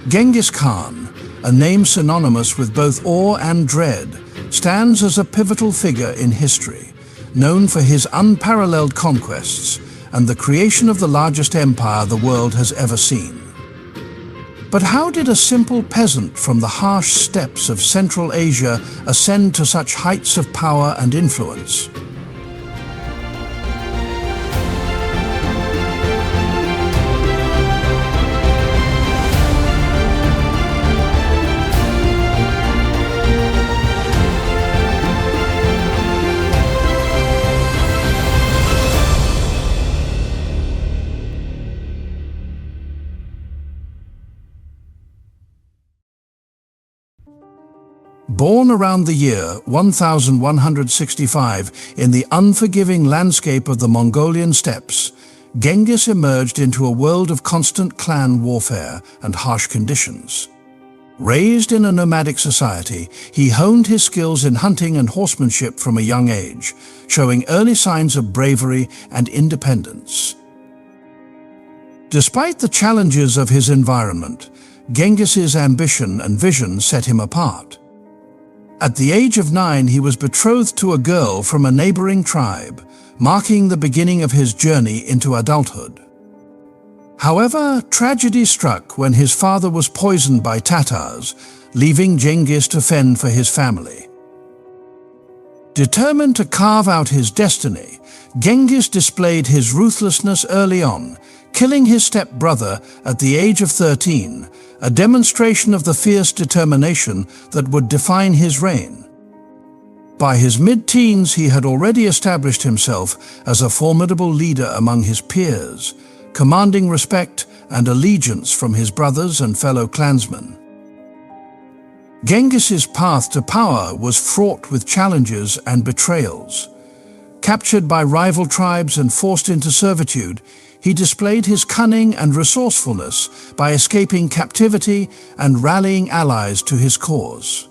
Genghis Khan, a name synonymous with both awe and dread, stands as a pivotal figure in history, known for his unparalleled conquests and the creation of the largest empire the world has ever seen. But how did a simple peasant from the harsh steppes of Central Asia ascend to such heights of power and influence? Born around the year 1165 in the unforgiving landscape of the Mongolian steppes, Genghis emerged into a world of constant clan warfare and harsh conditions. Raised in a nomadic society, he honed his skills in hunting and horsemanship from a young age, showing early signs of bravery and independence. Despite the challenges of his environment, Genghis's ambition and vision set him apart. At the age of 9, he was betrothed to a girl from a neighboring tribe, marking the beginning of his journey into adulthood. However, tragedy struck when his father was poisoned by Tatars, leaving Genghis to fend for his family. Determined to carve out his destiny, Genghis displayed his ruthlessness early on, killing his step-brother at the age of 13, a demonstration of the fierce determination that would define his reign. By his mid-teens, he had already established himself as a formidable leader among his peers, commanding respect and allegiance from his brothers and fellow clansmen. Genghis's path to power was fraught with challenges and betrayals. Captured by rival tribes and forced into servitude, he displayed his cunning and resourcefulness by escaping captivity and rallying allies to his cause.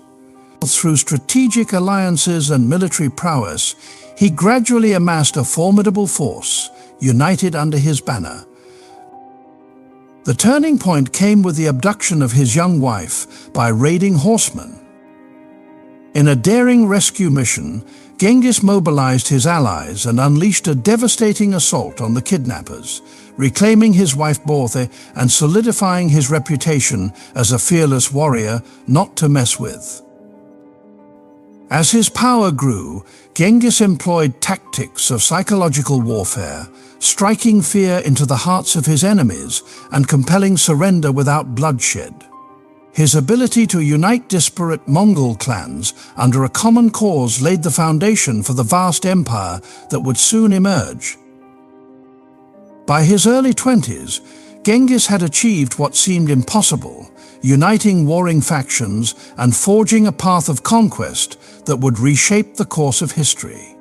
Through strategic alliances and military prowess, he gradually amassed a formidable force, united under his banner. The turning point came with the abduction of his young wife by raiding horsemen. In a daring rescue mission, Genghis mobilized his allies and unleashed a devastating assault on the kidnappers, reclaiming his wife Borthe and solidifying his reputation as a fearless warrior not to mess with. As his power grew, Genghis employed tactics of psychological warfare, striking fear into the hearts of his enemies and compelling surrender without bloodshed. His ability to unite disparate Mongol clans under a common cause laid the foundation for the vast empire that would soon emerge. By his early 20s, Genghis had achieved what seemed impossible, uniting warring factions and forging a path of conquest that would reshape the course of history.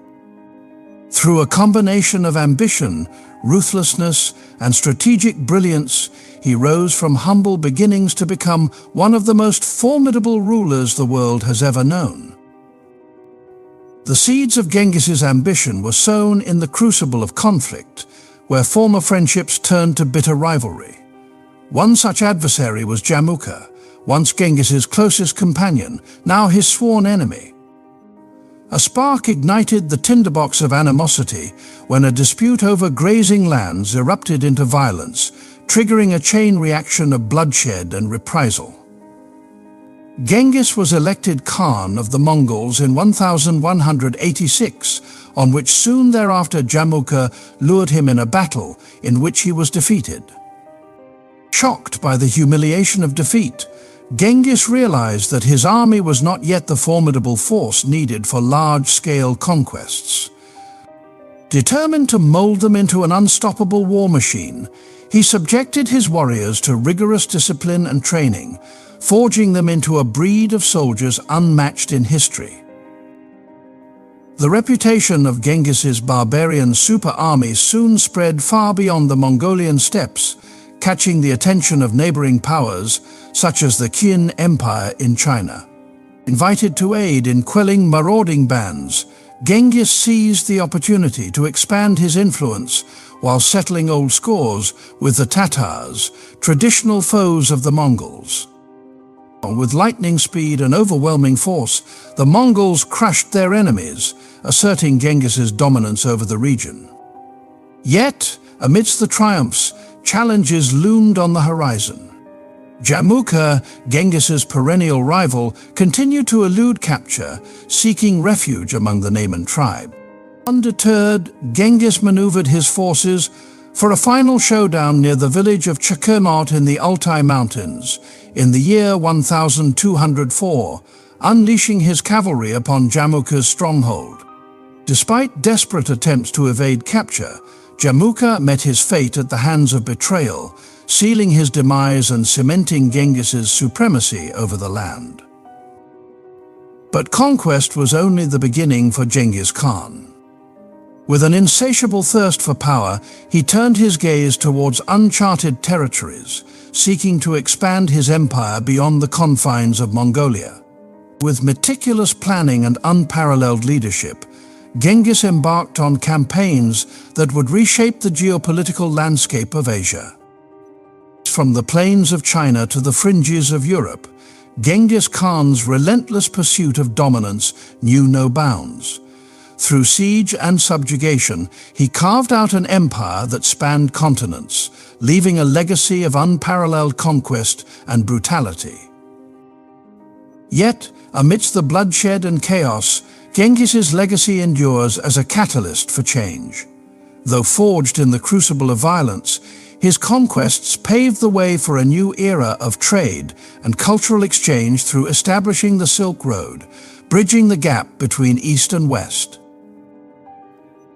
Through a combination of ambition, ruthlessness, and strategic brilliance, he rose from humble beginnings to become one of the most formidable rulers the world has ever known. The seeds of Genghis's ambition were sown in the crucible of conflict, where former friendships turned to bitter rivalry. One such adversary was Jamukha, once Genghis's closest companion, now his sworn enemy. A spark ignited the tinderbox of animosity when a dispute over grazing lands erupted into violence, triggering a chain reaction of bloodshed and reprisal. Genghis was elected Khan of the Mongols in 1186, on which soon thereafter Jamukha lured him in a battle in which he was defeated. Shocked by the humiliation of defeat, Genghis realized that his army was not yet the formidable force needed for large-scale conquests. Determined to mold them into an unstoppable war machine, he subjected his warriors to rigorous discipline and training, forging them into a breed of soldiers unmatched in history. The reputation of Genghis's barbarian super army soon spread far beyond the Mongolian steppes, catching the attention of neighboring powers such as the Qin Empire in China. Invited to aid in quelling marauding bands, Genghis seized the opportunity to expand his influence while settling old scores with the Tatars, traditional foes of the Mongols. With lightning speed and overwhelming force, the Mongols crushed their enemies, asserting Genghis's dominance over the region. Yet, amidst the triumphs, challenges loomed on the horizon. Jamukha, Genghis's perennial rival, continued to elude capture, seeking refuge among the Nayman tribe. Undeterred, Genghis maneuvered his forces for a final showdown near the village of Chakernot in the Altai Mountains in the year 1204, unleashing his cavalry upon Jamukha's stronghold. Despite desperate attempts to evade capture, Jamukha met his fate at the hands of betrayal, sealing his demise and cementing Genghis's supremacy over the land. But conquest was only the beginning for Genghis Khan. With an insatiable thirst for power, he turned his gaze towards uncharted territories, seeking to expand his empire beyond the confines of Mongolia. With meticulous planning and unparalleled leadership, Genghis embarked on campaigns that would reshape the geopolitical landscape of Asia. From the plains of China to the fringes of Europe, Genghis Khan's relentless pursuit of dominance knew no bounds. Through siege and subjugation, he carved out an empire that spanned continents, leaving a legacy of unparalleled conquest and brutality. Yet, amidst the bloodshed and chaos, Genghis's legacy endures as a catalyst for change. Though forged in the crucible of violence, his conquests paved the way for a new era of trade and cultural exchange through establishing the Silk Road, bridging the gap between East and West.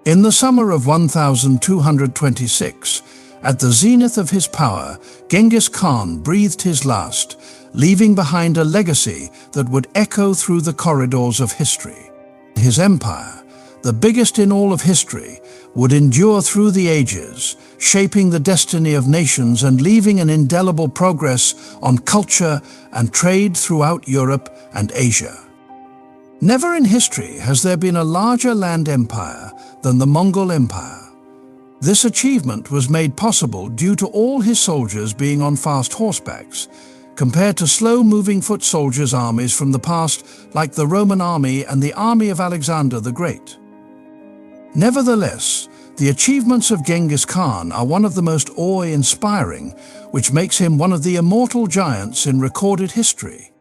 In the summer of 1226, at the zenith of his power, Genghis Khan breathed his last, leaving behind a legacy that would echo through the corridors of history. His empire, the biggest in all of history, would endure through the ages, shaping the destiny of nations and leaving an indelible progress on culture and trade throughout Europe and Asia. Never in history has there been a larger land empire than the Mongol Empire. This achievement was made possible due to all his soldiers being on fast horsebacks, compared to slow-moving foot soldiers' armies from the past like the Roman army and the army of Alexander the Great. Nevertheless, the achievements of Genghis Khan are one of the most awe-inspiring, which makes him one of the immortal giants in recorded history.